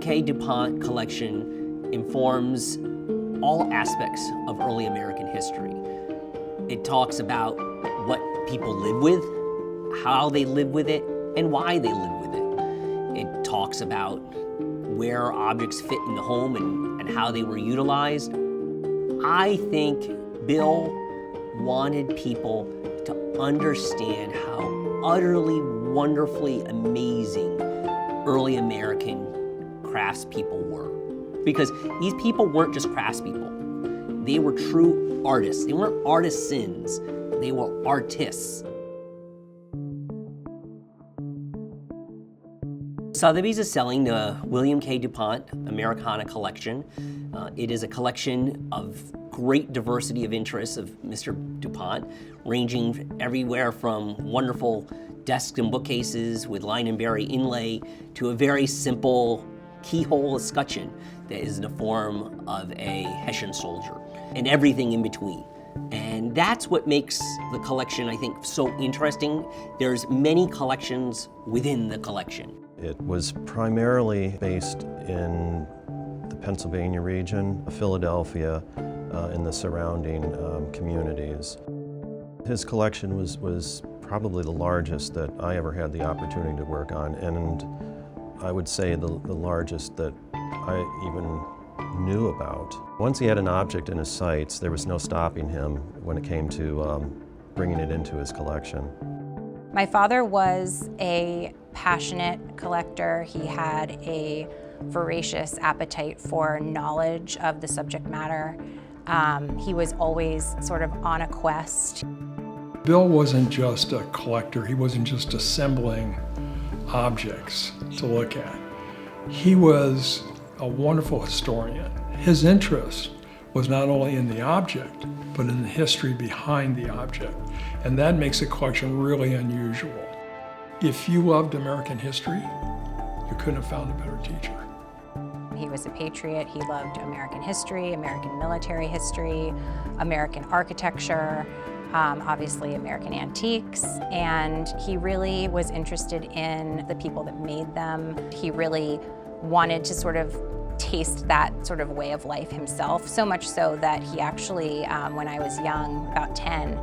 K. DuPont collection informs all aspects of early American history. It talks about what people live with, how they live with it, and why they live with it. It talks about where objects fit in the home and how they were utilized. I think Bill wanted people to understand how utterly, wonderfully amazing early American craftspeople were. Because these people weren't just craftspeople. They were true artists. They weren't artisans, they were artists. Sotheby's is selling the William K. DuPont Americana collection. It is a collection of great diversity of interests of Mr. DuPont, ranging everywhere from wonderful desks and bookcases with line and berry inlay to a very simple keyhole escutcheon that is in the form of a Hessian soldier, and everything in between. And that's what makes the collection, I think, so interesting. There's many collections within the collection. It was primarily based in the Pennsylvania region, Philadelphia, and the surrounding communities. His collection was probably the largest that I ever had the opportunity to work on, and I would say the largest that I even knew about. Once he had an object in his sights, there was no stopping him when it came to bringing it into his collection. My father was a passionate collector. He had a voracious appetite for knowledge of the subject matter. He was always sort of on a quest. Bill wasn't just a collector. He wasn't just assembling objects to look at. He was a wonderful historian. His interest was not only in the object, but in the history behind the object. And that makes a collection really unusual. If you loved American history, you couldn't have found a better teacher. He was a patriot. He loved American history, American military history, American architecture, obviously American antiques, and he really was interested in the people that made them. He really wanted to sort of taste that sort of way of life himself, so much so that he actually, when I was young, about 10,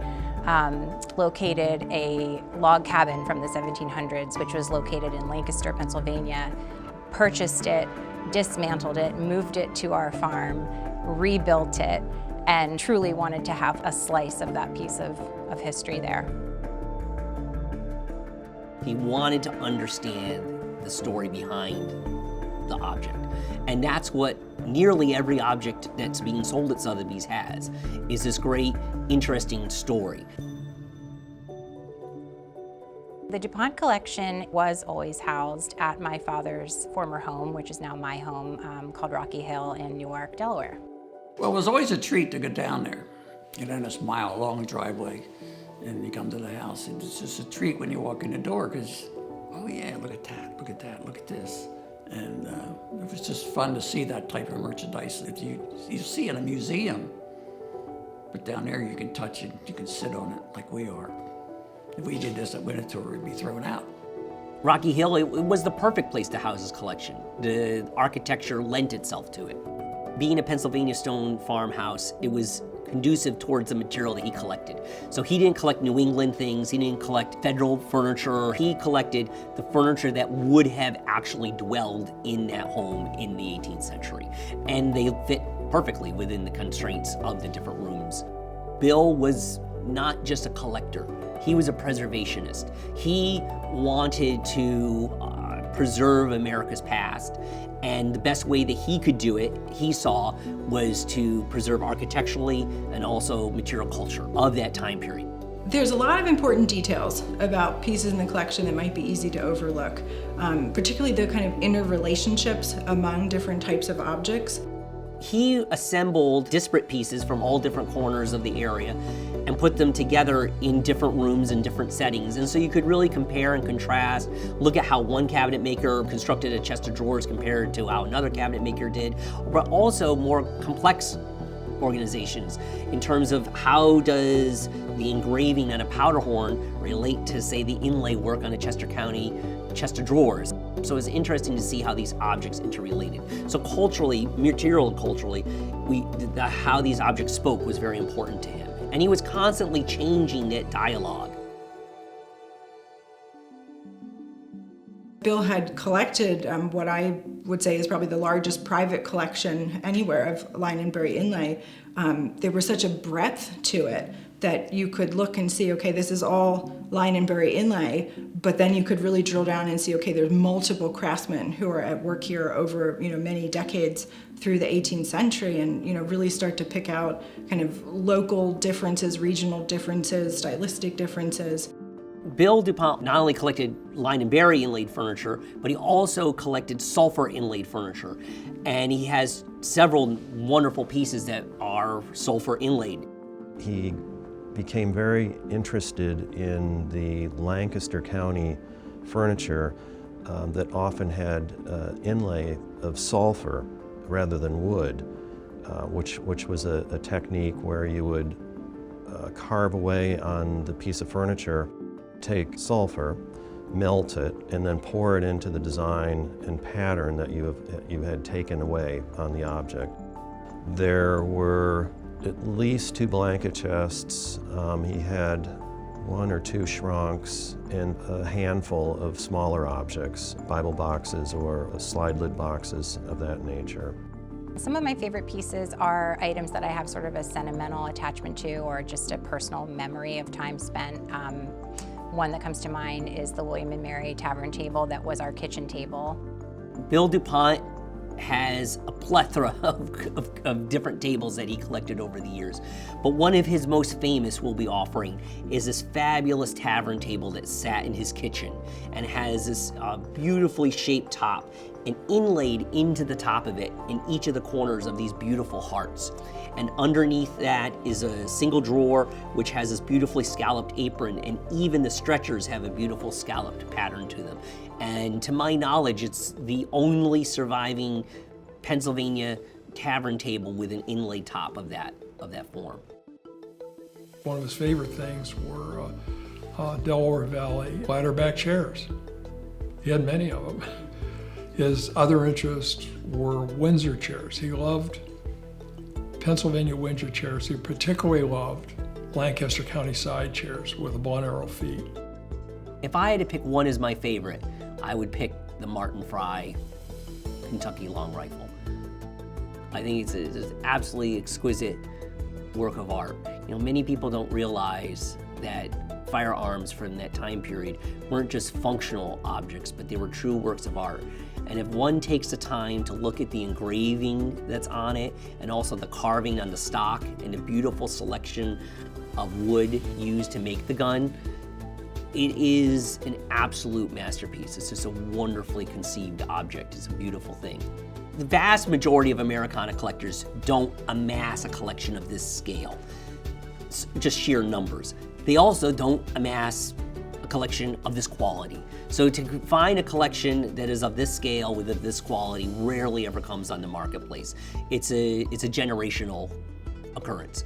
located a log cabin from the 1700s, which was located in Lancaster, Pennsylvania, purchased it, dismantled it, moved it to our farm, rebuilt it, and truly wanted to have a slice of that piece of history there. He wanted to understand the story behind the object. And that's what nearly every object that's being sold at Sotheby's has, is this great, interesting story. The DuPont collection was always housed at my father's former home, which is now my home, called Rocky Hill in Newark, Delaware. Well, it was always a treat to go down there. Get in this mile-long driveway, and you come to the house. And it's just a treat when you walk in the door, because, oh yeah, look at that, look at that, look at this. And it was just fun to see that type of merchandise that you see in a museum. But down there you can touch it, you can sit on it like we are. If we did this at Winnetou, we'd be thrown out. Rocky Hill, it was the perfect place to house his collection. The architecture lent itself to it. Being a Pennsylvania stone farmhouse, it was conducive towards the material that he collected. So he didn't collect New England things, he didn't collect federal furniture, he collected the furniture that would have actually dwelled in that home in the 18th century. And they fit perfectly within the constraints of the different rooms. Bill was not just a collector, he was a preservationist. He wanted to preserve America's past, and the best way that he could do it, he saw, was to preserve architecturally and also material culture of that time period. There's a lot of important details about pieces in the collection that might be easy to overlook, particularly the kind of interrelationships among different types of objects. He assembled disparate pieces from all different corners of the area and put them together in different rooms and different settings. And so you could really compare and contrast, look at how one cabinet maker constructed a chest of drawers compared to how another cabinet maker did, but also more complex organizations in terms of how does the engraving on a powder horn relate to, say, the inlay work on a Chester County chest of drawers. So it's interesting to see how these objects interrelated. So culturally, material culturally, how these objects spoke was very important to him. And he was constantly changing that dialogue. Bill had collected what I would say is probably the largest private collection anywhere of line and bury inlay. There was such a breadth to it that you could look and see, okay, this is all line and bury inlay, but then you could really drill down and see, okay, there's multiple craftsmen who are at work here over many decades through the 18th century, and really start to pick out kind of local differences, regional differences, stylistic differences. Bill DuPont not only collected line and bury inlaid furniture, but he also collected sulfur inlaid furniture. And he has several wonderful pieces that are sulfur inlaid. He became very interested in the Lancaster County furniture that often had inlay of sulfur rather than wood, which was a technique where you would carve away on the piece of furniture, take sulfur, melt it, and then pour it into the design and pattern that you had taken away on the object. There were at least 2 blanket chests. He had 1 or 2 shrunks and a handful of smaller objects, Bible boxes or slide lid boxes of that nature. Some of my favorite pieces are items that I have sort of a sentimental attachment to or just a personal memory of time spent. One that comes to mind is the William and Mary tavern table that was our kitchen table. Bill DuPont has a plethora of different tables that he collected over the years. But one of his most famous we'll be offering is this fabulous tavern table that sat in his kitchen and has this beautifully shaped top, and inlaid into the top of it in each of the corners of these beautiful hearts. And underneath that is a single drawer which has this beautifully scalloped apron, and even the stretchers have a beautiful scalloped pattern to them. And to my knowledge, it's the only surviving Pennsylvania tavern table with an inlaid top of that form. One of his favorite things were Delaware Valley ladder-back chairs. He had many of them. His other interests were Windsor chairs. He loved Pennsylvania Windsor chairs. He particularly loved Lancaster County side chairs with the bone arrow feet. If I had to pick one as my favorite, I would pick the Martin Fry Kentucky long rifle. I think it's an absolutely exquisite work of art. Many people don't realize that firearms from that time period weren't just functional objects, but they were true works of art. And if one takes the time to look at the engraving that's on it, and also the carving on the stock, and the beautiful selection of wood used to make the gun, it is an absolute masterpiece. It's just a wonderfully conceived object. It's a beautiful thing. The vast majority of Americana collectors don't amass a collection of this scale. It's just sheer numbers. They also don't amass a collection of this quality. So to find a collection that is of this scale with this quality rarely ever comes on the marketplace. It's a generational occurrence.